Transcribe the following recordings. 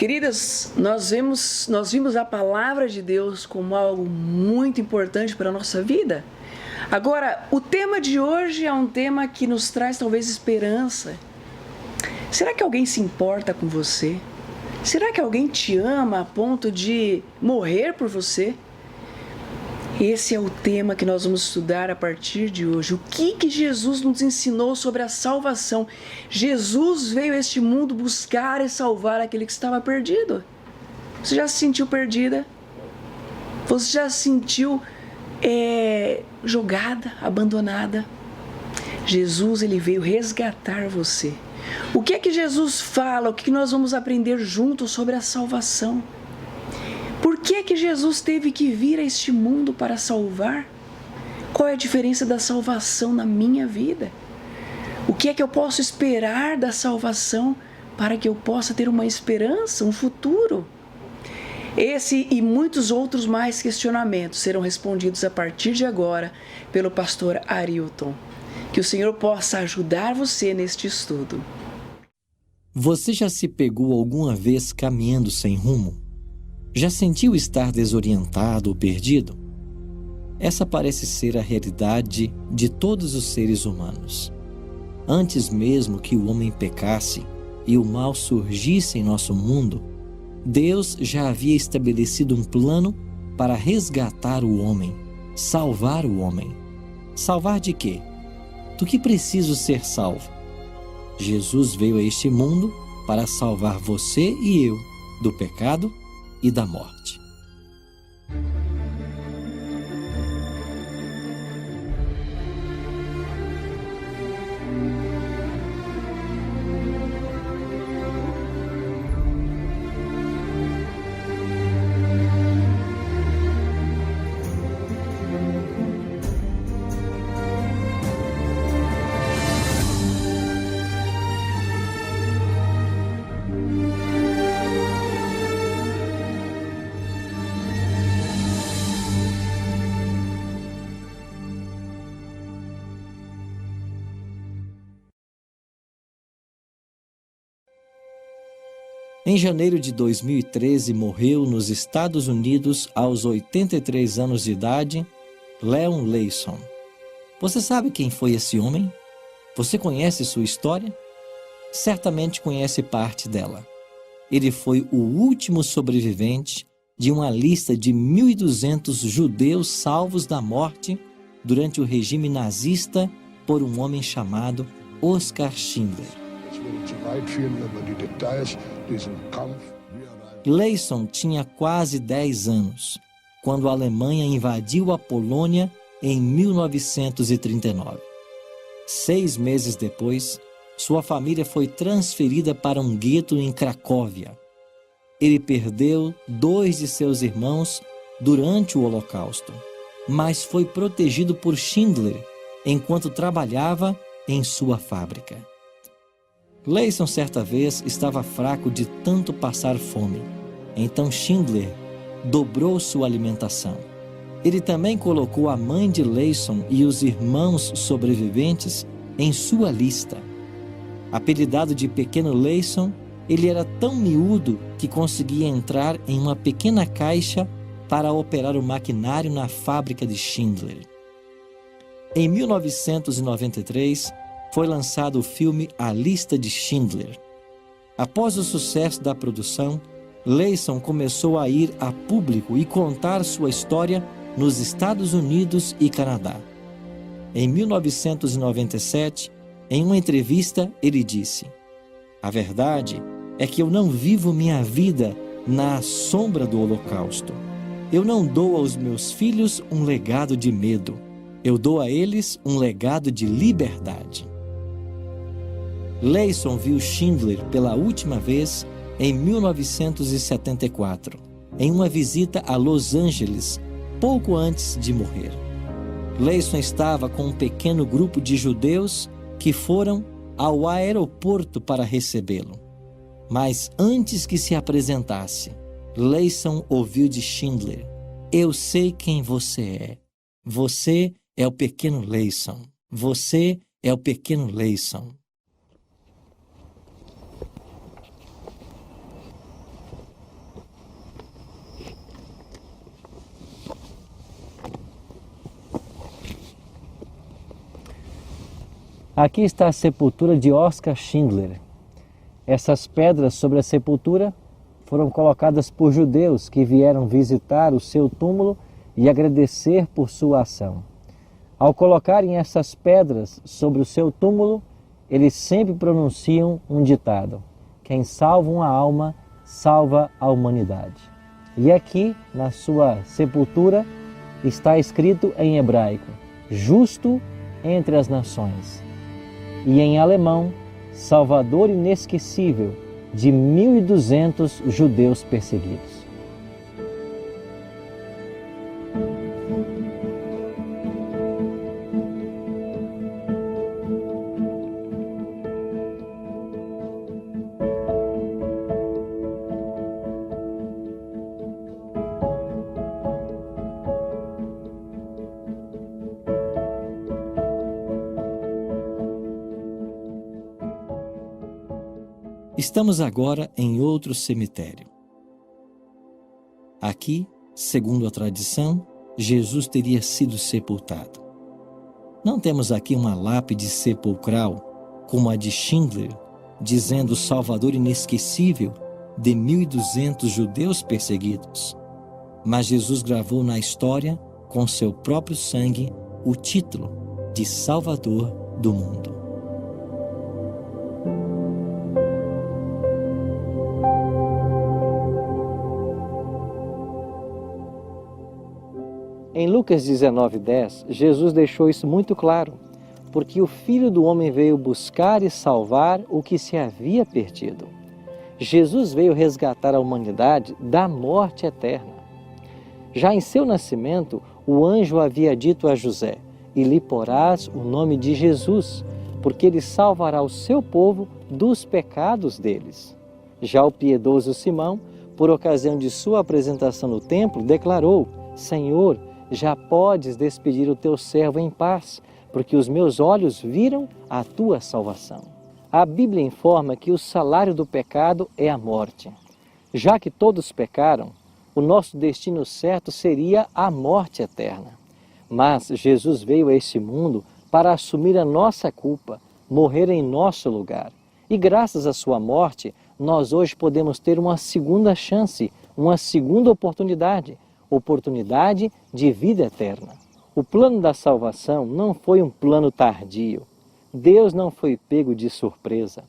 Queridas, nós vimos a palavra de Deus como algo muito importante para a nossa vida. Agora, o tema de hoje é um tema que nos traz talvez esperança. Será que alguém se importa com você? Será que alguém te ama a ponto de morrer por você? Esse é o tema que nós vamos estudar a partir de hoje. O que Jesus nos ensinou sobre a salvação? Jesus veio a este mundo buscar e salvar aquele que estava perdido. Você já se sentiu perdida? Você já se sentiu jogada, abandonada? Jesus, ele veio resgatar você. O que é que Jesus fala? O que nós vamos aprender juntos sobre a salvação? Por que é que Jesus teve que vir a este mundo para salvar? Qual é a diferença da salvação na minha vida? O que é que eu posso esperar da salvação para que eu possa ter uma esperança, um futuro? Esse e muitos outros mais questionamentos serão respondidos a partir de agora pelo pastor Arilton. Que o Senhor possa ajudar você neste estudo. Você já se pegou alguma vez caminhando sem rumo? Já sentiu estar desorientado ou perdido? Essa parece ser a realidade de todos os seres humanos. Antes mesmo que o homem pecasse e o mal surgisse em nosso mundo, Deus já havia estabelecido um plano para resgatar o homem, salvar o homem. Salvar de quê? Do que preciso ser salvo? Jesus veio a este mundo para salvar você e eu do pecado e da morte. Em janeiro de 2013, morreu nos Estados Unidos, aos 83 anos de idade, Leon Leyson. Você sabe quem foi esse homem? Você conhece sua história? Certamente conhece parte dela. Ele foi o último sobrevivente de uma lista de 1.200 judeus salvos da morte durante o regime nazista por um homem chamado Oskar Schindler. Leyson tinha quase 10 anos, quando a Alemanha invadiu a Polônia em 1939. 6 meses depois, sua família foi transferida para um gueto em Cracóvia. Ele perdeu 2 de seus irmãos durante o Holocausto, mas foi protegido por Schindler enquanto trabalhava em sua fábrica. Leyson, certa vez, estava fraco de tanto passar fome. Então Schindler dobrou sua alimentação. Ele também colocou a mãe de Leyson e os irmãos sobreviventes em sua lista. Apelidado de Pequeno Leyson, ele era tão miúdo que conseguia entrar em uma pequena caixa para operar o maquinário na fábrica de Schindler. Em 1993, foi lançado o filme A Lista de Schindler. Após o sucesso da produção, Leyson começou a ir a público e contar sua história nos Estados Unidos e Canadá. Em 1997, em uma entrevista, ele disse: "A verdade é que eu não vivo minha vida na sombra do Holocausto. Eu não dou aos meus filhos um legado de medo. Eu dou a eles um legado de liberdade." Leyson viu Schindler pela última vez em 1974, em uma visita a Los Angeles, pouco antes de morrer. Leyson estava com um pequeno grupo de judeus que foram ao aeroporto para recebê-lo. Mas antes que se apresentasse, Leyson ouviu de Schindler: "Eu sei quem você é. Você é o pequeno Leyson. Você é o pequeno Leyson." Aqui está a sepultura de Oskar Schindler. Essas pedras sobre a sepultura foram colocadas por judeus que vieram visitar o seu túmulo e agradecer por sua ação. Ao colocarem essas pedras sobre o seu túmulo, eles sempre pronunciam um ditado: quem salva uma alma, salva a humanidade. E aqui, na sua sepultura, está escrito em hebraico: justo entre as nações. E em alemão: Salvador inesquecível de 1.200 judeus perseguidos. Estamos agora em outro cemitério. Aqui, segundo a tradição, Jesus teria sido sepultado. Não temos aqui uma lápide sepulcral, como a de Schindler, dizendo Salvador inesquecível de 1.200 judeus perseguidos. Mas Jesus gravou na história, com seu próprio sangue, o título de Salvador do mundo. Em Lucas 19:10, Jesus deixou isso muito claro, porque o Filho do Homem veio buscar e salvar o que se havia perdido. Jesus veio resgatar a humanidade da morte eterna. Já em seu nascimento, o anjo havia dito a José: e lhe porás o nome de Jesus, porque ele salvará o seu povo dos pecados deles. Já o piedoso Simão, por ocasião de sua apresentação no templo, declarou: Senhor, já podes despedir o teu servo em paz, porque os meus olhos viram a tua salvação. A Bíblia informa que o salário do pecado é a morte. Já que todos pecaram, o nosso destino certo seria a morte eterna. Mas Jesus veio a este mundo para assumir a nossa culpa, morrer em nosso lugar. E graças à sua morte, nós hoje podemos ter uma segunda chance, uma segunda oportunidade de vida eterna. O plano da salvação não foi um plano tardio. Deus não foi pego de surpresa.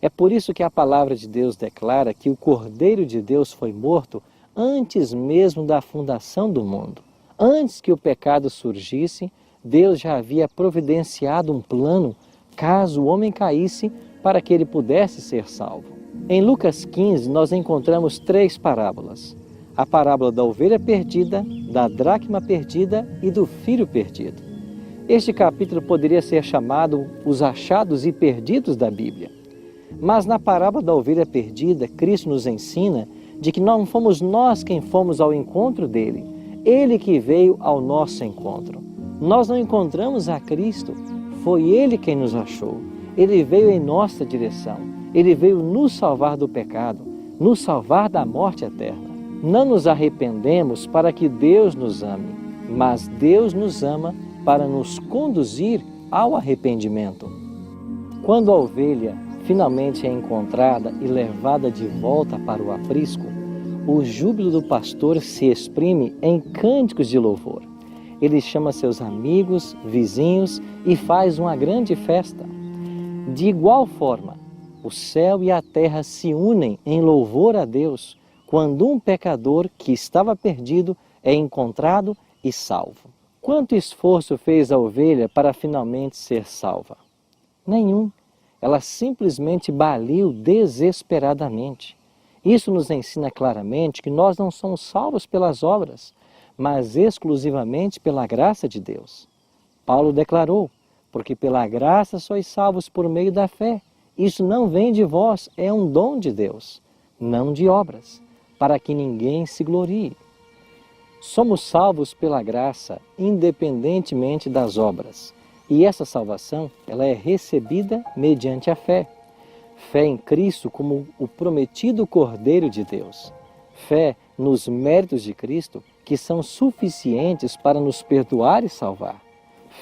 É por isso que a palavra de Deus declara que o Cordeiro de Deus foi morto antes mesmo da fundação do mundo. Antes que o pecado surgisse, Deus já havia providenciado um plano, caso o homem caísse, para que ele pudesse ser salvo. Em Lucas 15, nós encontramos 3 parábolas. A parábola da ovelha perdida, da dracma perdida e do filho perdido. Este capítulo poderia ser chamado os achados e perdidos da Bíblia. Mas na parábola da ovelha perdida, Cristo nos ensina de que não fomos nós quem fomos ao encontro dele, ele que veio ao nosso encontro. Nós não encontramos a Cristo, foi ele quem nos achou. Ele veio em nossa direção, ele veio nos salvar do pecado, nos salvar da morte eterna. Não nos arrependemos para que Deus nos ame, mas Deus nos ama para nos conduzir ao arrependimento. Quando a ovelha finalmente é encontrada e levada de volta para o aprisco, o júbilo do pastor se exprime em cânticos de louvor. Ele chama seus amigos, vizinhos e faz uma grande festa. De igual forma, o céu e a terra se unem em louvor a Deus, quando um pecador que estava perdido é encontrado e salvo. Quanto esforço fez a ovelha para finalmente ser salva? Nenhum. Ela simplesmente baliu desesperadamente. Isso nos ensina claramente que nós não somos salvos pelas obras, mas exclusivamente pela graça de Deus. Paulo declarou: porque pela graça sois salvos por meio da fé. Isso não vem de vós, é um dom de Deus, não de obras, para que ninguém se glorie. Somos salvos pela graça, independentemente das obras. E essa salvação, ela é recebida mediante a fé. Fé em Cristo como o prometido Cordeiro de Deus. Fé nos méritos de Cristo, que são suficientes para nos perdoar e salvar.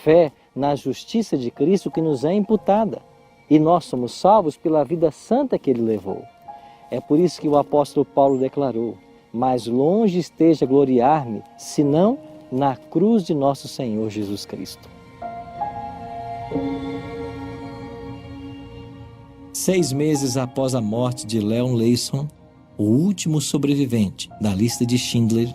Fé na justiça de Cristo que nos é imputada, e nós somos salvos pela vida santa que Ele levou. É por isso que o apóstolo Paulo declarou: mais longe esteja gloriar-me, senão na cruz de nosso Senhor Jesus Cristo. 6 meses após a morte de Leon Leyson, o último sobrevivente da lista de Schindler,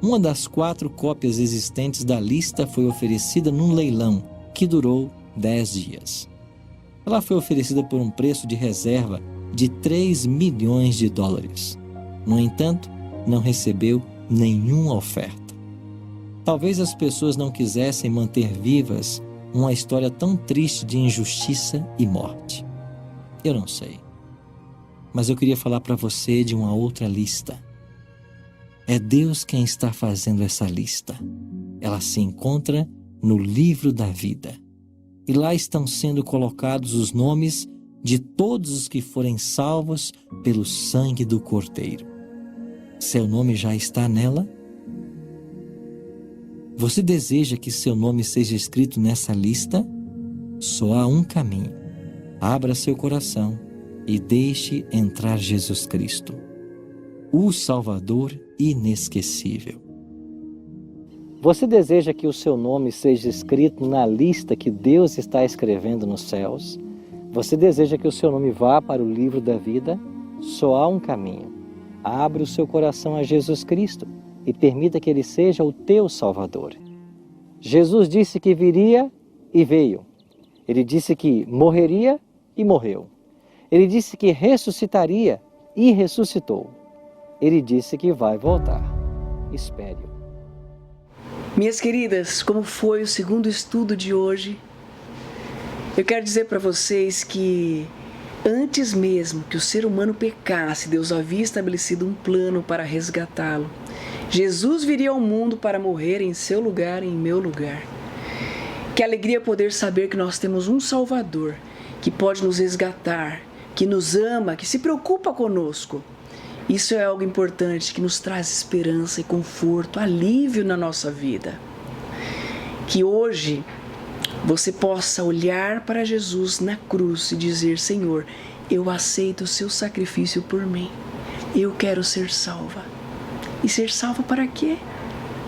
uma das 4 cópias existentes da lista foi oferecida num leilão que durou 10 dias. Ela foi oferecida por um preço de reserva de 3 milhões de dólares. No entanto, não recebeu nenhuma oferta. Talvez as pessoas não quisessem manter vivas uma história tão triste de injustiça e morte. Eu não sei. Mas eu queria falar para você de uma outra lista. É Deus quem está fazendo essa lista. Ela se encontra no livro da vida. E lá estão sendo colocados os nomes de todos os que forem salvos pelo sangue do Cordeiro. Seu nome já está nela? Você deseja que seu nome seja escrito nessa lista? Só há um caminho. Abra seu coração e deixe entrar Jesus Cristo, o Salvador inesquecível. Você deseja que o seu nome seja escrito na lista que Deus está escrevendo nos céus? Você deseja que o seu nome vá para o livro da vida? Só há um caminho. Abra o seu coração a Jesus Cristo e permita que Ele seja o teu Salvador. Jesus disse que viria e veio. Ele disse que morreria e morreu. Ele disse que ressuscitaria e ressuscitou. Ele disse que vai voltar. Espere-o. Minhas queridas, como foi o segundo estudo de hoje? Eu quero dizer para vocês que antes mesmo que o ser humano pecasse, Deus havia estabelecido um plano para resgatá-lo. Jesus viria ao mundo para morrer em seu lugar e em meu lugar. Que alegria poder saber que nós temos um Salvador que pode nos resgatar, que nos ama, que se preocupa conosco. Isso é algo importante que nos traz esperança e conforto, alívio na nossa vida. Que hoje você possa olhar para Jesus na cruz e dizer: Senhor, eu aceito o seu sacrifício por mim. Eu quero ser salva. E ser salva para quê?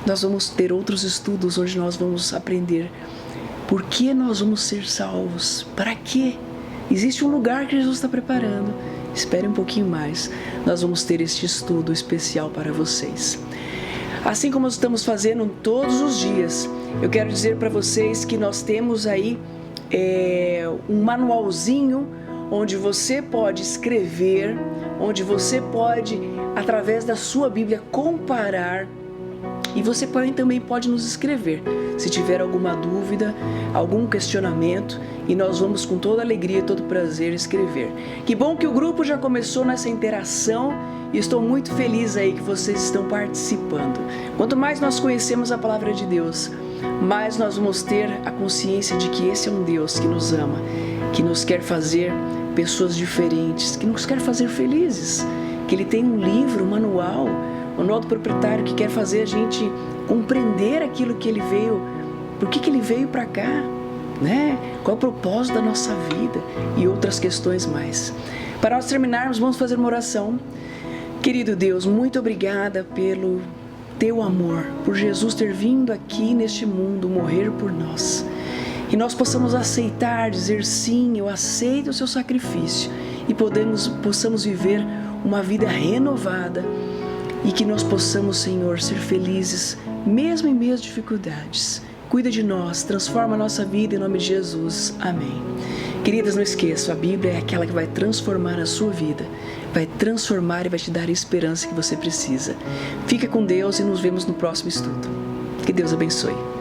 Nós vamos ter outros estudos onde nós vamos aprender por que nós vamos ser salvos. Para quê? Existe um lugar que Jesus está preparando. Espere um pouquinho mais. Nós vamos ter este estudo especial para vocês. Assim como nós estamos fazendo todos os dias, eu quero dizer para vocês que nós temos aí um manualzinho onde você pode escrever, onde você pode, através da sua Bíblia, comparar. E você também pode nos escrever, se tiver alguma dúvida, algum questionamento, e nós vamos com toda alegria e todo prazer escrever. Que bom que o grupo já começou nessa interação e estou muito feliz aí que vocês estão participando. Quanto mais nós conhecemos a palavra de Deus, mais nós vamos ter a consciência de que esse é um Deus que nos ama, que nos quer fazer pessoas diferentes, que nos quer fazer felizes, que Ele tem um livro, um manual do proprietário que quer fazer a gente compreender aquilo que Ele veio, por que Ele veio para cá, né? Qual é o propósito da nossa vida e outras questões mais. Para nós terminarmos, vamos fazer uma oração. Querido Deus, muito obrigada pelo Teu amor, por Jesus ter vindo aqui neste mundo morrer por nós. E nós possamos aceitar, dizer sim, eu aceito o Seu sacrifício e possamos viver uma vida renovada. E que nós possamos, Senhor, ser felizes, mesmo em meio às dificuldades. Cuida de nós, transforma a nossa vida em nome de Jesus. Amém. Queridas, não esqueçam, a Bíblia é aquela que vai transformar a sua vida, vai transformar e vai te dar a esperança que você precisa. Fica com Deus e nos vemos no próximo estudo. Que Deus abençoe.